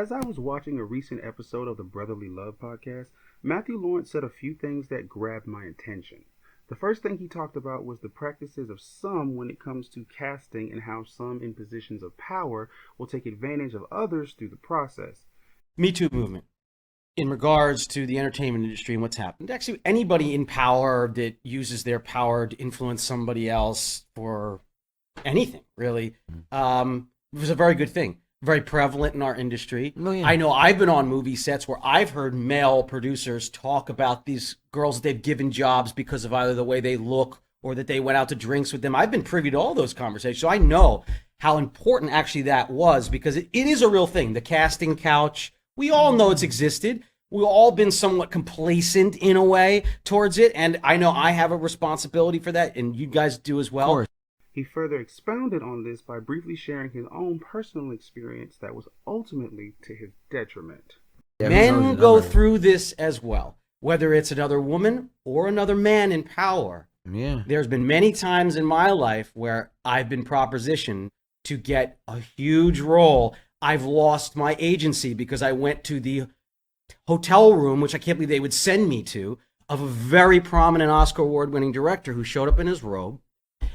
As I was watching a recent episode of the Brotherly Love podcast, Matthew Lawrence said a few things that grabbed my attention. The first thing he talked about was the practices of some when it comes to casting and how some in positions of power will take advantage of others through the process. Me Too movement in regards to the entertainment industry and what's happened. Actually, anybody in power that uses their power to influence somebody else for anything, really, was a very good thing. Very prevalent in our industry. Oh, yeah. I know I've been on movie sets where I've heard male producers talk about these girls that they've given jobs because of either the way they look or that they went out to drinks with them. I've been privy to all those conversations, so I know how important actually that was, because it is a real thing. The casting couch, we all know it's existed. We've all been somewhat complacent in a way towards it, and I know I have a responsibility for that, and you guys do as well. He further expounded on this by briefly sharing his own personal experience that was ultimately to his detriment. Men go through this as well, whether it's another woman or another man in power. Yeah. There's been many times in my life where I've been propositioned to get a huge role. I've lost my agency because I went to the hotel room, which I can't believe they would send me to, of a very prominent Oscar award-winning director who showed up in his robe,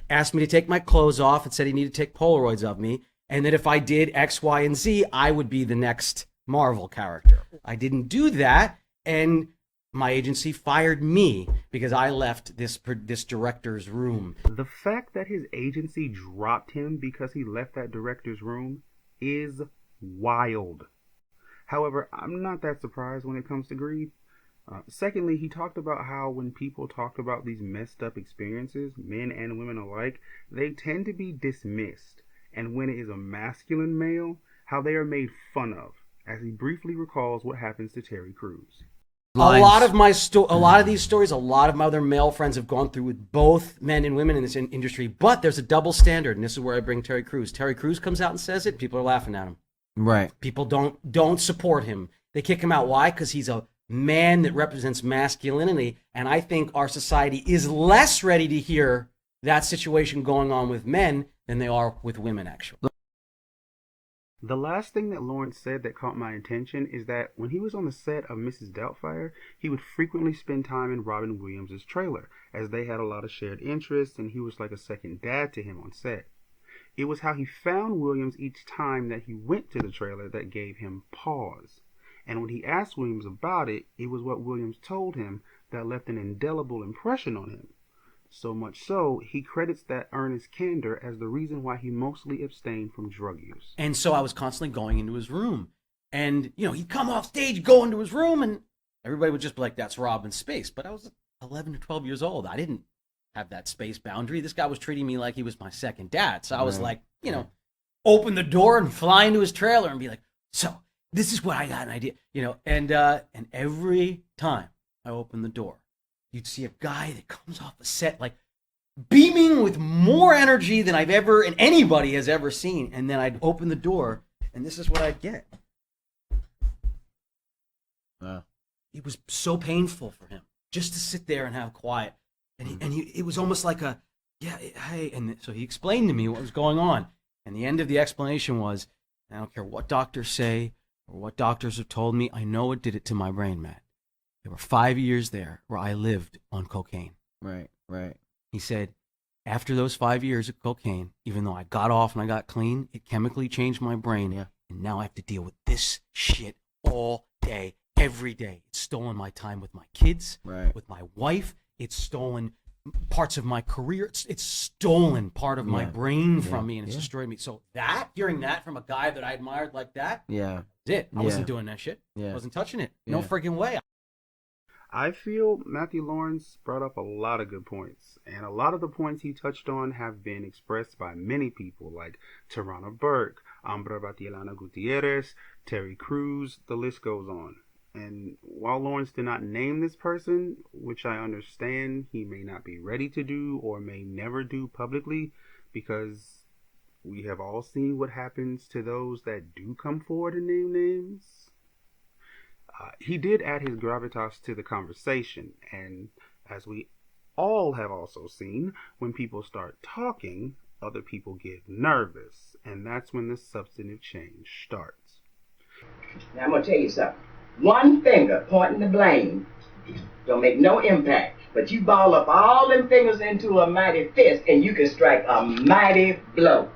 asked me to take my clothes off and said he needed to take Polaroids of me, and that if I did X, Y, and Z, I would be the next Marvel character. I didn't do that, and my agency fired me because I left this director's room. The fact that his agency dropped him because he left that director's room is wild. However, I'm not that surprised when it comes to greed. Secondly, he talked about how when people talk about these messed up experiences, men and women alike, they tend to be dismissed. And when it is a masculine male, how they are made fun of, as he briefly recalls what happens to Terry Crews. A lot of these stories, a lot of my other male friends have gone through with both men and women in this industry, but there's a double standard, and this is where I bring Terry Crews. Terry Crews comes out and says it, people are laughing at him. Right. People don't support him. They kick him out. Why? Because he's a man that represents masculinity, and I think our society is less ready to hear that situation going on with men than they are with women, actually. The last thing that Lawrence said that caught my attention is that when he was on the set of Mrs. Doubtfire, he would frequently spend time in Robin Williams' trailer, as they had a lot of shared interests and he was like a second dad to him on set. It was how he found Williams each time that he went to the trailer that gave him pause. And when he asked Williams about it, it was what Williams told him that left an indelible impression on him. So much so, he credits that earnest candor as the reason why he mostly abstained from drug use. And so I was constantly going into his room. And, he'd come off stage, go into his room, and everybody would just be like, that's Robin's space. But I was 11 or 12 years old. I didn't have that space boundary. This guy was treating me like he was my second dad. So I was like, open the door and fly into his trailer and be like, so this is what I got an idea, and every time I opened the door, you'd see a guy that comes off the set like beaming with more energy than I've ever, and anybody has ever seen. And then I'd open the door and this is what I'd get. It was so painful for him just to sit there and have quiet. And it was almost like hey. And so he explained to me what was going on. And the end of the explanation was, I don't care what doctors say or what doctors have told me, I know it did it to my brain, Matt. There were 5 years there where I lived on cocaine. Right. He said, after those 5 years of cocaine, even though I got off and I got clean, it chemically changed my brain. Yeah. And now I have to deal with this shit all day, every day. It's stolen my time with my kids, with my wife. It's stolen parts of my career. It's stolen part of my brain from me, and it's destroyed me. So hearing that from a guy that I admired like that, that's it. I wasn't doing that shit. I wasn't touching it. No freaking way. I feel Matthew Lawrence brought up a lot of good points, and a lot of the points he touched on have been expressed by many people like Tarana Burke, Ambra Batielana Gutierrez, Terry Crews, the list goes on. And while Lawrence did not name this person, which I understand he may not be ready to do or may never do publicly, because we have all seen what happens to those that do come forward and name names, he did add his gravitas to the conversation. And as we all have also seen, when people start talking, other people get nervous, and that's when the substantive change starts. Now I'm gonna tell you something. One finger pointing the blame don't make no impact. But you ball up all them fingers into a mighty fist and you can strike a mighty blow.